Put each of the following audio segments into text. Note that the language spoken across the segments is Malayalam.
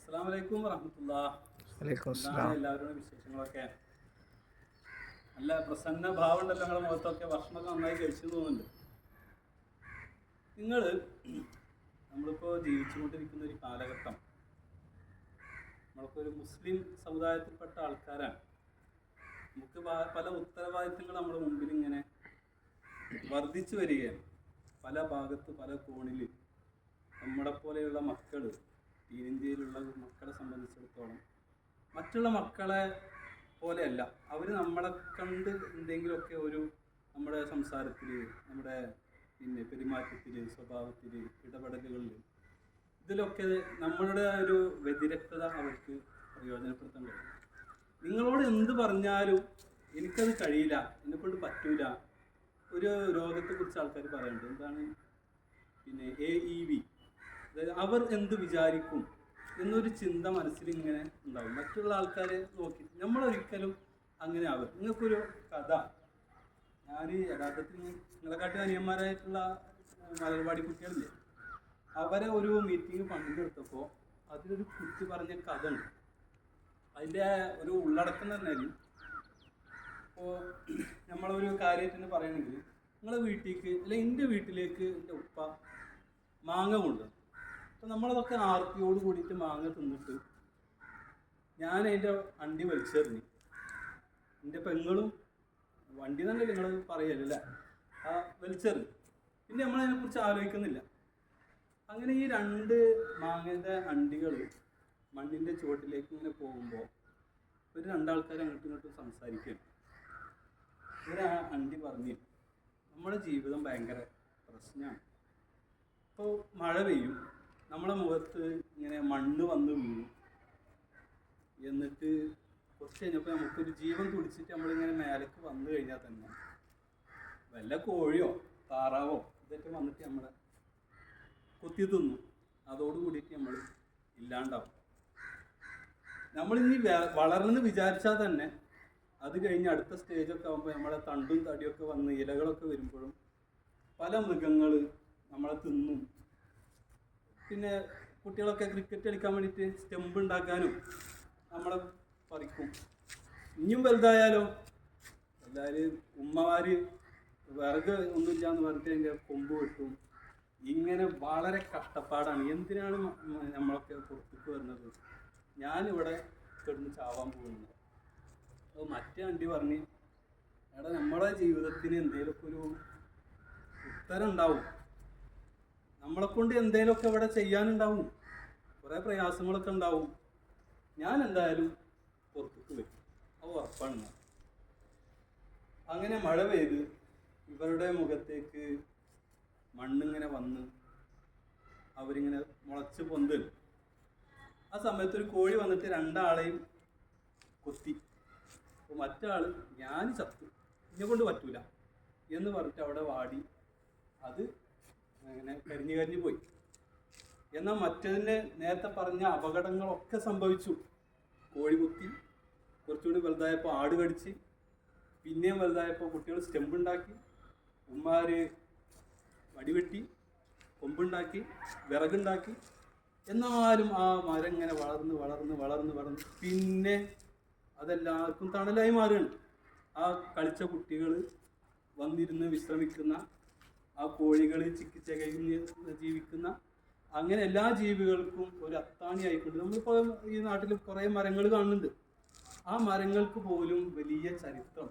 അസ്സലാമു അലൈക്കും വറഹ്മത്തുള്ളാഹി. എന്താണ് എല്ലാവരുടെ വിശേഷങ്ങളൊക്കെ? നല്ല പ്രസന്ന ഭാവമുണ്ടല്ലോ നിങ്ങളുടെ മുഖത്തൊക്കെ. ഭക്ഷണമൊക്കെ നന്നായി കഴിച്ചു തോന്നുന്നുണ്ട്. നമ്മളിപ്പോൾ ജീവിച്ചുകൊണ്ടിരിക്കുന്ന ഒരു കാലഘട്ടം, നമ്മൾക്കൊരു മുസ്ലിം സമുദായത്തിൽപ്പെട്ട ആൾക്കാരാണ്. നമുക്ക് പല ഉത്തരവാദിത്തങ്ങൾ നമ്മുടെ മുമ്പിൽ ഇങ്ങനെ വർദ്ധിച്ചു വരികയാണ്. പല ഭാഗത്ത് പല കോണിൽ നമ്മളെ പോലെയുള്ള മക്കൾ, ഇന്ത്യയിലുള്ള മക്കളെ സംബന്ധിച്ചിടത്തോളം മറ്റുള്ള മക്കളെ പോലെയല്ല. അവർ നമ്മളെ കണ്ട് എന്തെങ്കിലുമൊക്കെ നമ്മുടെ സംസാരത്തിൽ, നമ്മുടെ പെരുമാറ്റത്തിൽ, സ്വഭാവത്തിൽ, ഇടപെടലുകളിൽ, ഇതിലൊക്കെ നമ്മളുടെ ഒരു വ്യതിരക്തത അവർക്ക് പ്രയോജനപ്പെടുത്താൻ കഴിയും. നിങ്ങളോട് എന്ത് പറഞ്ഞാലും എനിക്കത് കഴിയില്ല, എന്നെക്കൊണ്ട് പറ്റൂല. ഒരു രോഗത്തെക്കുറിച്ച് ആൾക്കാർ പറയുന്നുണ്ട്, എന്താണ് AEV, അതായത് അവർ എന്ത് വിചാരിക്കും എന്നൊരു ചിന്ത മനസ്സിൽ ഇങ്ങനെ ഉണ്ടാവും. മറ്റുള്ള ആൾക്കാരെ നോക്കി നമ്മളൊരിക്കലും അങ്ങനെ ആവും. നിങ്ങൾക്കൊരു കഥ, ഞാൻ യഥാർത്ഥത്തിൽ നിങ്ങളെക്കാട്ടി അനിയന്മാരായിട്ടുള്ള മലർവാടി കുട്ടികളില്ലേ, അവരെ ഒരു മീറ്റിംഗ് പങ്കെടുത്തപ്പോൾ അതിലൊരു കുട്ടി പറഞ്ഞ കഥ ഉണ്ട്. അതിൻ്റെ ഒരു ഉള്ളടക്കം പറഞ്ഞാൽ, ഇപ്പോൾ നമ്മളൊരു കാര്യത്തിന് പറയണമെങ്കിൽ, നിങ്ങളെ വീട്ടിലേക്ക് അല്ലെങ്കിൽ എൻ്റെ വീട്ടിലേക്ക് എൻ്റെ ഉപ്പ മാങ്ങ കൊണ്ടുവന്നു. അപ്പോൾ നമ്മളതൊക്കെ ആർത്തിയോട് കൂടിയിട്ട് മാങ്ങ തിന്നിട്ട് ഞാൻ അതിൻ്റെ അണ്ടി വലിച്ചെറിഞ്ഞു. എൻ്റെ പെങ്ങളും വണ്ടി തന്നെ നിങ്ങൾ പറയല്ല, ആ വലിച്ചെറിഞ്ഞു. പിന്നെ നമ്മളതിനെക്കുറിച്ച് ആലോചിക്കുന്നില്ല. അങ്ങനെ ഈ 2 മാങ്ങയുടെ അണ്ടികൾ മണ്ണിൻ്റെ ചുവട്ടിലേക്ക് ഇങ്ങനെ പോകുമ്പോൾ ഒരു 2 ആൾക്കാർ അങ്ങോട്ടും ഇങ്ങോട്ടും സംസാരിക്കുകയാണ്. ഒരു അണ്ടി പറഞ്ഞു, നമ്മുടെ ജീവിതം ഭയങ്കര പ്രശ്നമാണ്. ഇപ്പോൾ മഴ പെയ്യും, നമ്മളെ മുഖത്ത് ഇങ്ങനെ മണ്ണ് വന്ന് വീഴും. എന്നിട്ട് കുറച്ച് കഴിഞ്ഞപ്പോൾ നമുക്കൊരു ജീവൻ തുടിച്ചിട്ട് നമ്മളിങ്ങനെ മേലേക്ക് വന്നു കഴിഞ്ഞാൽ തന്നെ വല്ല കോഴിയോ താറാവോ ഇതൊക്കെ വന്നിട്ട് നമ്മളെ കുത്തി തിന്നു. അതോടുകൂടിയിട്ട് നമ്മൾ ഇല്ലാണ്ടാവും. നമ്മളിനി വളർന്ന് വിചാരിച്ചാൽ തന്നെ അത് കഴിഞ്ഞ് അടുത്ത സ്റ്റേജൊക്കെ ആകുമ്പോൾ നമ്മളെ തണ്ടും തടിയൊക്കെ വന്ന് ഇലകളൊക്കെ വരുമ്പോഴും പല മൃഗങ്ങൾ നമ്മളെ തിന്നും. പിന്നെ കുട്ടികളൊക്കെ ക്രിക്കറ്റ് കളിക്കാൻ വേണ്ടിയിട്ട് സ്റ്റെമ്പ് ഉണ്ടാക്കാനും നമ്മളെ പറിക്കും. ഇനിയും വലുതായാലോ എല്ലാവരും ഉമ്മമാർ വിറക് ഒന്നുമില്ല എന്ന് പറഞ്ഞിട്ട് അതിൻ്റെ കൊമ്പ് വെട്ടും. ഇങ്ങനെ വളരെ കഷ്ടപ്പാടാണ്. എന്തിനാണ് നമ്മളൊക്കെ പുറത്തേക്ക് വരുന്നത്? ഞാനിവിടെ കിടന്ന് ചാവാൻ പോകുന്നത്. അപ്പോൾ മറ്റേ അണ്ടി പറഞ്ഞ്, എടാ നമ്മുടെ ജീവിതത്തിന് എന്തെങ്കിലുമൊക്കെ ഒരു ഉത്തരം ഉണ്ടാവും, നമ്മളെക്കൊണ്ട് എന്തെങ്കിലുമൊക്കെ ഇവിടെ ചെയ്യാനുണ്ടാവും, കുറേ പ്രയാസങ്ങളൊക്കെ ഉണ്ടാവും. ഞാൻ എന്തായാലും പുറത്തേക്ക് വരും, അത് ഉറപ്പാണ്. അങ്ങനെ മഴ പെയ്ത് ഇവരുടെ മുഖത്തേക്ക് മണ്ണിങ്ങനെ വന്ന് അവരിങ്ങനെ മുളച്ച് പൊന്തൽ. ആ സമയത്ത് ഒരു കോഴി വന്നിട്ട് 2 ആളെയും കൊത്തി. അപ്പോൾ മറ്റാൾ ഞാൻ ചത്തു, എന്നെ കൊണ്ട് പറ്റൂല എന്ന് പറഞ്ഞിട്ട് അവിടെ വാടി അത് അങ്ങനെ കരിഞ്ഞു പോയി. എന്നാൽ മറ്റതിൻ്റെ നേരത്തെ പറഞ്ഞ അപകടങ്ങളൊക്കെ സംഭവിച്ചു. കോഴി കുത്തി, കുറച്ചുകൂടി വലുതായപ്പോൾ ആട് കടിച്ച്, പിന്നെയും വലുതായപ്പോൾ കുട്ടികൾ സ്റ്റെമ്പുണ്ടാക്കി, ഉമ്മാർ വടിവെട്ടി, കൊമ്പുണ്ടാക്കി, വിറകുണ്ടാക്കി. എന്നാലും ആ മരം ഇങ്ങനെ വളർന്ന് പിന്നെ അതെല്ലാവർക്കും തണലായി മാറുകയാണ്. ആ കളിച്ച കുട്ടികൾ വന്നിരുന്ന് വിശ്രമിക്കുന്ന, ആ കോഴികൾ ചിക്കിച്ചകഞ്ഞ് ജീവിക്കുന്ന, അങ്ങനെ എല്ലാ ജീവികൾക്കും ഒരു അത്താണി ആയിക്കൊണ്ട് നമ്മളിപ്പോൾ ഈ നാട്ടിൽ കുറേ മരങ്ങൾ കാണുന്നുണ്ട്. ആ മരങ്ങൾക്ക് പോലും വലിയ ചരിത്രം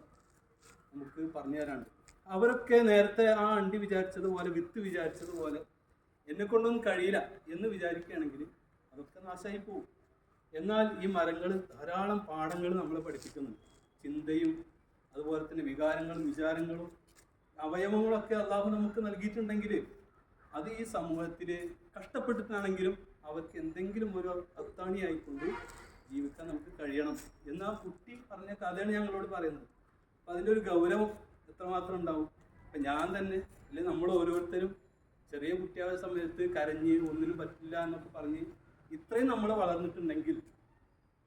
നമുക്ക് പറഞ്ഞു തരാനുണ്ട്. അവരൊക്കെ നേരത്തെ ആ അണ്ടി വിചാരിച്ചതുപോലെ, വിത്ത് വിചാരിച്ചതുപോലെ എന്നെക്കൊണ്ടൊന്നും കഴിയില്ല എന്ന് വിചാരിക്കുകയാണെങ്കിൽ അതൊക്കെ നാശമായി പോകും. എന്നാൽ ഈ മരങ്ങൾ ധാരാളം പാഠങ്ങൾ നമ്മളെ പഠിപ്പിക്കുന്നുണ്ട്. ചിന്തയും അതുപോലെ തന്നെ വികാരങ്ങളും വിചാരങ്ങളും അവയവങ്ങളൊക്കെ അള്ളാഹു നമുക്ക് നൽകിയിട്ടുണ്ടെങ്കിൽ അത് ഈ സമൂഹത്തിൽ കഷ്ടപ്പെട്ടിട്ടാണെങ്കിലും അവർക്ക് എന്തെങ്കിലും ഒരു അത്താണിയായിക്കൊണ്ട് ജീവിക്കാൻ നമുക്ക് കഴിയണം എന്ന് ആ കുട്ടി പറഞ്ഞ കഥയാണ് ഞങ്ങളോട് പറയുന്നത്. അപ്പം അതിൻ്റെ ഒരു ഗൗരവം എത്രമാത്രം ഉണ്ടാവും. അപ്പം ഞാൻ തന്നെ അല്ലെങ്കിൽ നമ്മൾ ഓരോരുത്തരും ചെറിയ കുട്ടിയായ സമയത്ത് കരഞ്ഞ് ഒന്നിനും പറ്റില്ല എന്നൊക്കെ പറഞ്ഞ് ഇത്രയും നമ്മൾ വളർന്നിട്ടുണ്ടെങ്കിൽ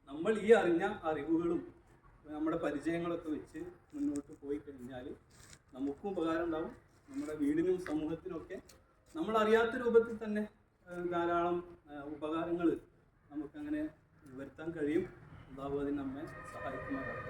നമ്മൾ ഈ അറിഞ്ഞ അറിവുകളും നമ്മുടെ പരിചയങ്ങളൊക്കെ വെച്ച് മുന്നോട്ട് പോയി കഴിഞ്ഞാൽ നമുക്കും ഉപകാരം ഉണ്ടാവും. നമ്മുടെ വീടിനും സമൂഹത്തിനൊക്കെ നമ്മളറിയാത്ത രൂപത്തിൽ തന്നെ ധാരാളം ഉപകാരങ്ങൾ നമുക്ക് നമുക്ക് അങ്ങനെ വരുത്താൻ കഴിയും. അള്ളാഹു അതിന് നമ്മെ സഹായിക്കുമാറാകട്ടെ.